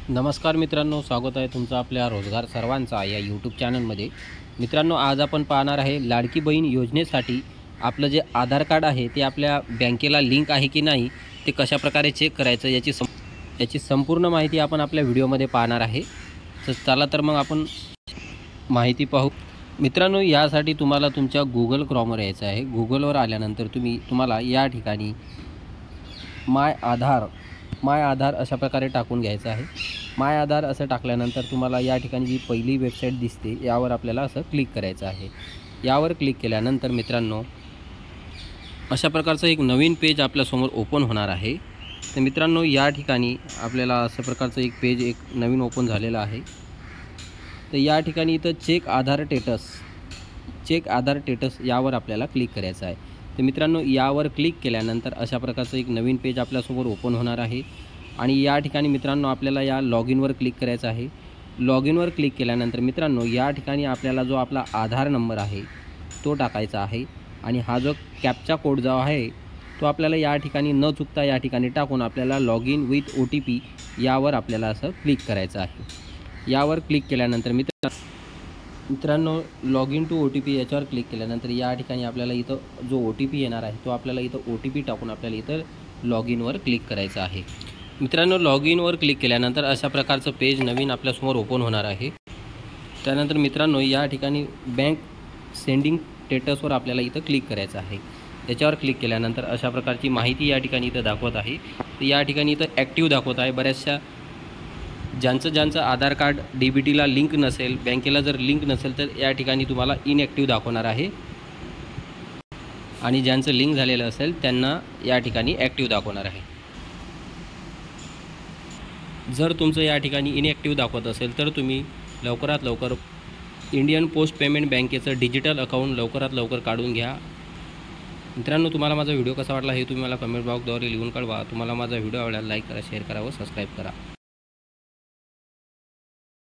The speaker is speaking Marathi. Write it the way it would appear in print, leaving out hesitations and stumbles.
नमस्कार मित्रांनो, स्वागत आहे तुमचं आपल्या रोजगार सर्वांचा या यूट्यूब चॅनलमध्ये। मित्रांनो, आज आपण पाहणार आहे लाडकी बहीण योजनेसाठी आपलं जे आधार कार्ड आहे ते आपल्या बँकेला लिंक आहे की नाही ते कशाप्रकारे चेक करायचं याची संपूर्ण माहिती आपण आपल्या व्हिडिओमध्ये पाहणार आहे। तर चला तर मग आपण माहिती पाहू। मित्रांनो, यासाठी तुम्हाला तुमच्या गुगल क्रोमवर यायचं आहे। गुगलवर आल्यानंतर तुम्हाला या ठिकाणी माय आधार अशा प्रकारे टाकून घ्यायचं आहे। माय आधार असं टाकल्यानंतर तुम्हाला या ठिकाणी जी पहिली वेबसाईट दिसते यावर आपल्याला असं क्लिक करायचं आहे। यावर क्लिक केल्यानंतर मित्रांनो, अशा प्रकारचं एक नवीन पेज आपल्यासमोर ओपन होणार आहे। तर मित्रांनो, या ठिकाणी आपल्याला अशा प्रकारचं एक पेज नवीन ओपन झालेलं आहे। तर या ठिकाणी इथं चेक आधार स्टेटस यावर आपल्याला क्लिक करायचं आहे। तर मित्रांनो, यावर क्लिक केल्यानंतर अशा प्रकारचं एक नवीन पेज आपल्यासमोर ओपन होणार आहे आणि या ठिकाणी मित्रांनो आपल्याला या लॉग इनवर क्लिक करायचं आहे। लॉग इनवर क्लिक केल्यानंतर मित्रांनो, या ठिकाणी आपल्याला जो आपला आधार नंबर आहे तो टाकायचा आहे आणि हा जो कॅप्चा कोड जो आहे तो आपल्याला या ठिकाणी न चुकता या ठिकाणी टाकून आपल्याला लॉग इन विथ OTP यावर आपल्याला असं क्लिक करायचं आहे। यावर क्लिक केल्यानंतर मित्रांनो लॉग इन टू OTP याच्यावर क्लिक केल्यानंतर या ठिकाणी आपल्याला इथं जो OTP येणार आहे तो आपल्याला इथं OTP टाकून आपल्याला इथं लॉग इनवर क्लिक करायचं आहे। मित्रांनो, लॉग इनवर क्लिक केल्यानंतर अशा प्रकारचं पेज नवीन आपल्यासमोर ओपन होणार आहे। त्यानंतर मित्रांनो, या ठिकाणी बँक सेंडिंग स्टेटसवर आपल्याला इथं क्लिक करायचं आहे। त्याच्यावर क्लिक केल्यानंतर अशा प्रकारची माहिती या ठिकाणी इथं दाखवत आहे। तर या ठिकाणी इथं ॲक्टिव्ह दाखवत आहे। बऱ्याचशा ज्यांचं आधार कार्ड DBTला लिंक नसेल, बँकेला जर लिंक नसेल तर या ठिकाणी तुम्हाला इनॲक्टिव्ह दाखवणार आहे आणि ज्यांचं लिंक झालेलं असेल त्यांना या ठिकाणी ॲक्टिव्ह दाखवणार आहे। जर तुमचं या ठिकाणी इनॲक्टिव्ह दाखवत असेल तर तुम्ही लवकरात लवकर इंडियन पोस्ट पेमेंट बँकेचं डिजिटल अकाउंट लवकरात लवकर काढून घ्या। मित्रांनो, तुम्हाला माझा व्हिडिओ कसा वाटला हे तुम्ही मला कमेंट बॉक्सद्वारे लिहून कळवा। तुम्हाला माझा व्हिडिओ आवडल्यास लाईक करा, शेअर करा व सबस्क्राईब करा।